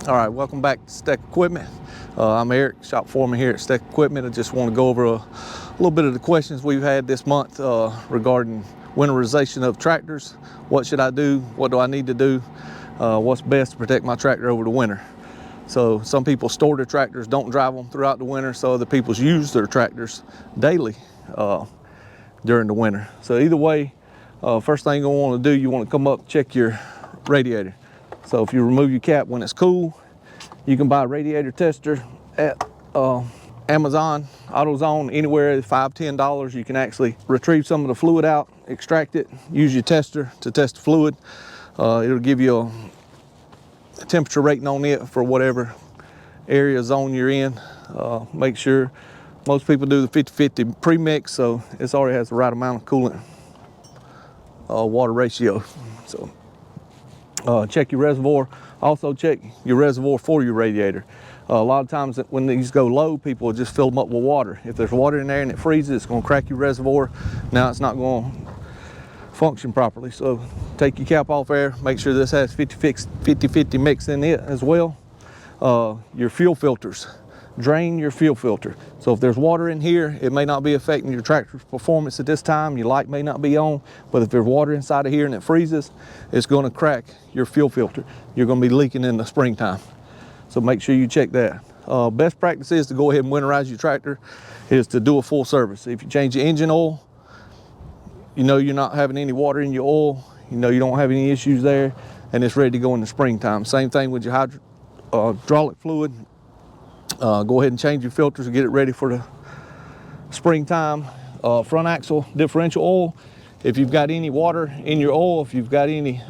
All right, welcome back to STEC Equipment. I'm Eric, shop foreman here at STEC Equipment. I just want to go over a little bit of the questions we've had this month regarding winterization of tractors. What should I do? What do I need to do? What's best to protect my tractor over the winter? So some people store their tractors, don't drive them throughout the winter, so other people use their tractors daily during the winter. So either way, first thing you want to do, you want to come up, check your radiator. So if you remove your cap when it's cool, you can buy a radiator tester at Amazon, AutoZone, anywhere $5, $10. You can actually retrieve some of the fluid out, extract it, use your tester to test the fluid. It'll give you a temperature rating on it for whatever area zone you're in. Make sure, most people do the 50-50 premix, so it already has the right amount of coolant water ratio. So check your reservoir. Also check your reservoir for your radiator. A lot of times when these go low, people will just fill them up with water. If there's water in there and it freezes, it's going to crack your reservoir. Now it's not going to function properly. So take your cap off there. Make sure this has 50-50 mix in it as well. Your fuel filters. Drain your fuel filter. So if there's water in here, it may not be affecting your tractor's performance at this time. Your light may not be on, but if there's water inside of here and it freezes, it's going to crack your fuel filter. You're going to be leaking in the springtime. So make sure you check that. Best practice is to go ahead and winterize your tractor is to do a full service. If you change your engine oil, you know you're not having any water in your oil, you know you don't have any issues there, and it's ready to go in the springtime. Same thing with your hydraulic fluid. Go ahead and change your filters and get it ready for the springtime. Front axle differential oil, if you've got any water in your oil, if you've got any,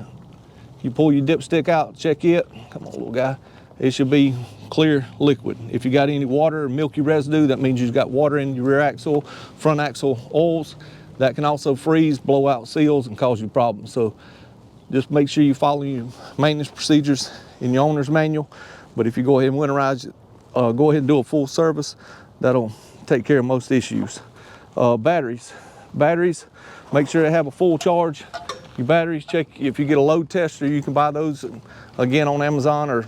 you pull your dipstick out, check it, come on little guy, it should be clear liquid. If you got any water or milky residue, that means you've got water in your rear axle, front axle oils. That can also freeze, blow out seals, and cause you problems. So just make sure you follow your maintenance procedures in your owner's manual. But if you go ahead and winterize it, go ahead and do a full service. That'll take care of most issues. Batteries, make sure they have a full charge. Your batteries, check if you get a load tester. You can buy those again on Amazon or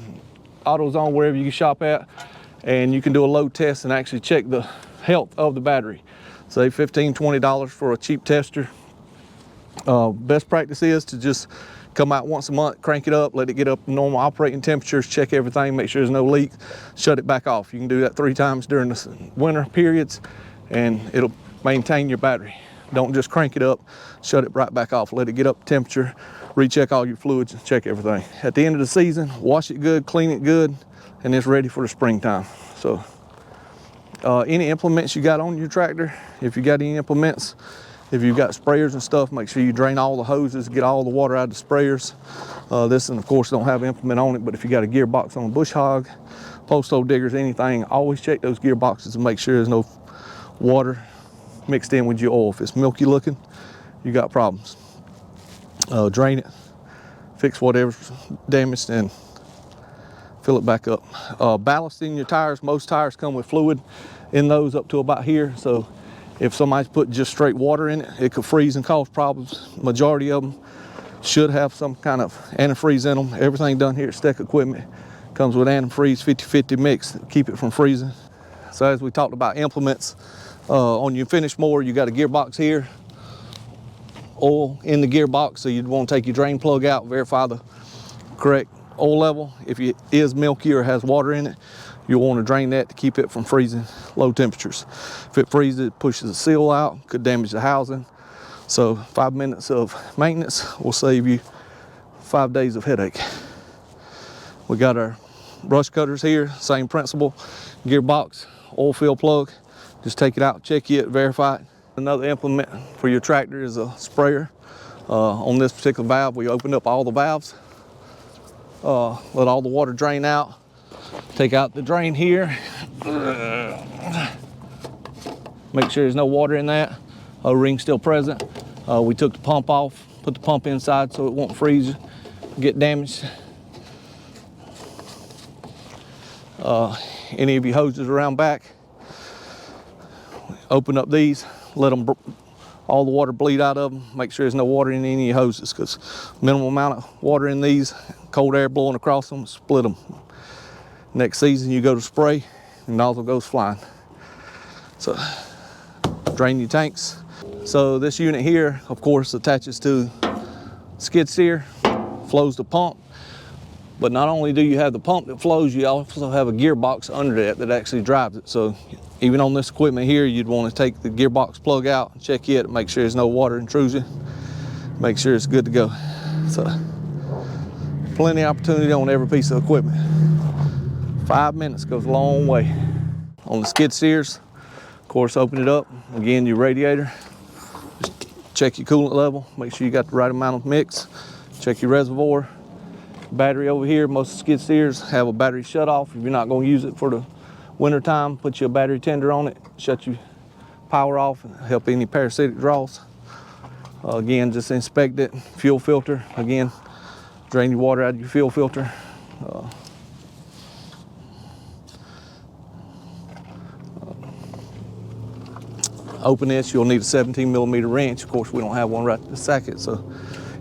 AutoZone, wherever you shop at, and you can do a load test and actually check the health of the battery. Say $15, $20 for a cheap tester. Best practice is to just come out once a month, crank it up, let it get up to normal operating temperatures, check everything, make sure there's no leak, shut it back off. You can do that 3 times during the winter periods and it'll maintain your battery. Don't just crank it up, shut it right back off. Let it get up to temperature, recheck all your fluids and check everything. At the end of the season, wash it good, clean it good, and it's ready for the springtime. So any implements you got on your tractor, if you got any implements, if you've got sprayers and stuff, make sure you drain all the hoses, get all the water out of the sprayers. This, and of course, don't have an implement on it, but if you got a gearbox on a bush hog, post hole diggers, anything, always check those gearboxes and make sure there's no water mixed in with your oil. If it's milky looking, you got problems. Drain it, fix whatever's damaged, and fill it back up. Ballasting your tires, most tires come with fluid in those up to about here, so if somebody's put just straight water in it, it could freeze and cause problems. Majority of them should have some kind of antifreeze in them. Everything done here at STEC Equipment comes with antifreeze 50-50 mix to keep it from freezing. So as we talked about implements, on your finish mower, you got a gearbox here, oil in the gearbox, so you'd want to take your drain plug out, verify the correct oil level. If it is milky or has water in it, you'll want to drain that to keep it from freezing low temperatures. If it freezes, it pushes the seal out, could damage the housing. So 5 minutes of maintenance will save you 5 days of headache. We got our brush cutters here, same principle. Gearbox, oil fill plug, just take it out, check it, verify it. Another implement for your tractor is a sprayer. On this particular valve, we opened up all the valves, let all the water drain out. Take out the drain here. Make sure there's no water in that. O-ring still present. We took the pump off, put the pump inside so it won't freeze, get damaged. Any of your hoses around back, open up these, let them all the water bleed out of them. Make sure there's no water in any of your hoses, because minimal amount of water in these, cold air blowing across them, split them. Next season you go to spray, the nozzle goes flying. So drain your tanks. So this unit here, of course, attaches to skid steer, flows the pump. But not only do you have the pump that flows, you also have a gearbox under that actually drives it. So even on this equipment here, you'd want to take the gearbox plug out and check it, make sure there's no water intrusion, make sure it's good to go. So plenty of opportunity on every piece of equipment. 5 minutes goes a long way. On the skid steers, of course, open it up. Again, your radiator, just check your coolant level, make sure you got the right amount of mix, check your reservoir. Battery over here, most skid steers have a battery shut off. If you're not going to use it for the winter time, put your battery tender on it, shut your power off, and help any parasitic draws. Again, just inspect it. Fuel filter, again, drain your water out of your fuel filter. Open this, you'll need a 17mm wrench. Of course, we don't have one right this second, so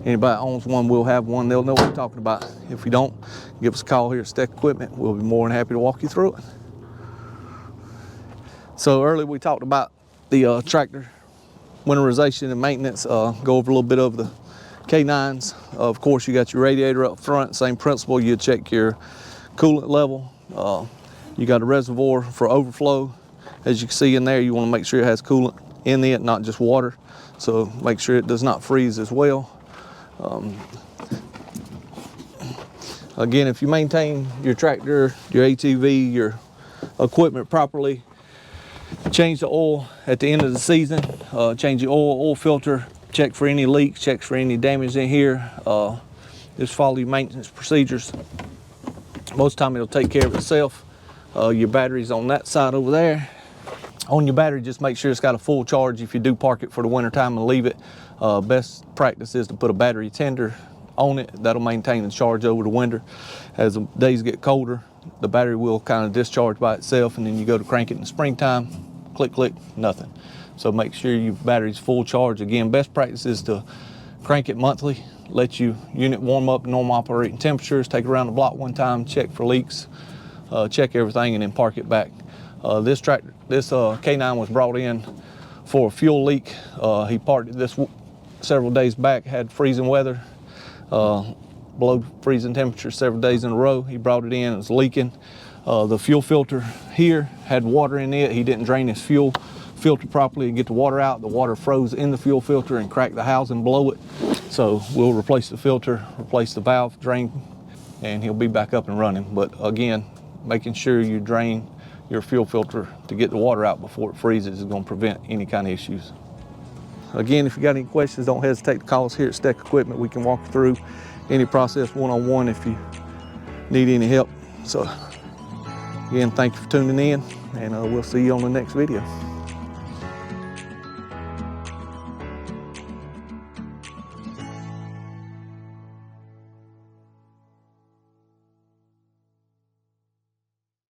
anybody that owns one will have one. They'll know what we're talking about. If you don't, give us a call here at STEC Equipment. We'll be more than happy to walk you through it. So earlier we talked about the tractor winterization and maintenance. Go over a little bit of the K9s. Of course, you got your radiator up front. Same principle. You check your coolant level. You got a reservoir for overflow. As you can see in there, you want to make sure it has coolant in it, not just water. So make sure it does not freeze as well. Again, if you maintain your tractor, your ATV, your equipment properly, change the oil at the end of the season, change the oil filter, check for any leaks, check for any damage in here. Just follow your maintenance procedures. Most of the time it'll take care of itself. Your battery's on that side over there. On your battery, just make sure it's got a full charge if you do park it for the winter time and leave it. Best practice is to put a battery tender on it. That'll maintain the charge over the winter. As the days get colder, the battery will kind of discharge by itself, and then you go to crank it in the springtime, click, click, nothing. So make sure your battery's full charge. Again, best practice is to crank it monthly, let your unit warm up to normal operating temperatures, take it around the block one time, check for leaks, check everything, and then park it back. This K9 was brought in for a fuel leak. He parked it this several days back, had freezing weather, below freezing temperatures several days in a row. He brought it in, it was leaking. The fuel filter here had water in it. He didn't drain his fuel filter properly and get the water out. The water froze in the fuel filter and cracked the housing below it. So we'll replace the filter, replace the valve, drain, and he'll be back up and running. But again, making sure you drain your fuel filter to get the water out before it freezes is going to prevent any kind of issues. Again, if you got any questions, don't hesitate to call us here at STEC Equipment. We can walk you through any process one-on-one if you need any help. So again, thank you for tuning in, and we'll see you on the next video.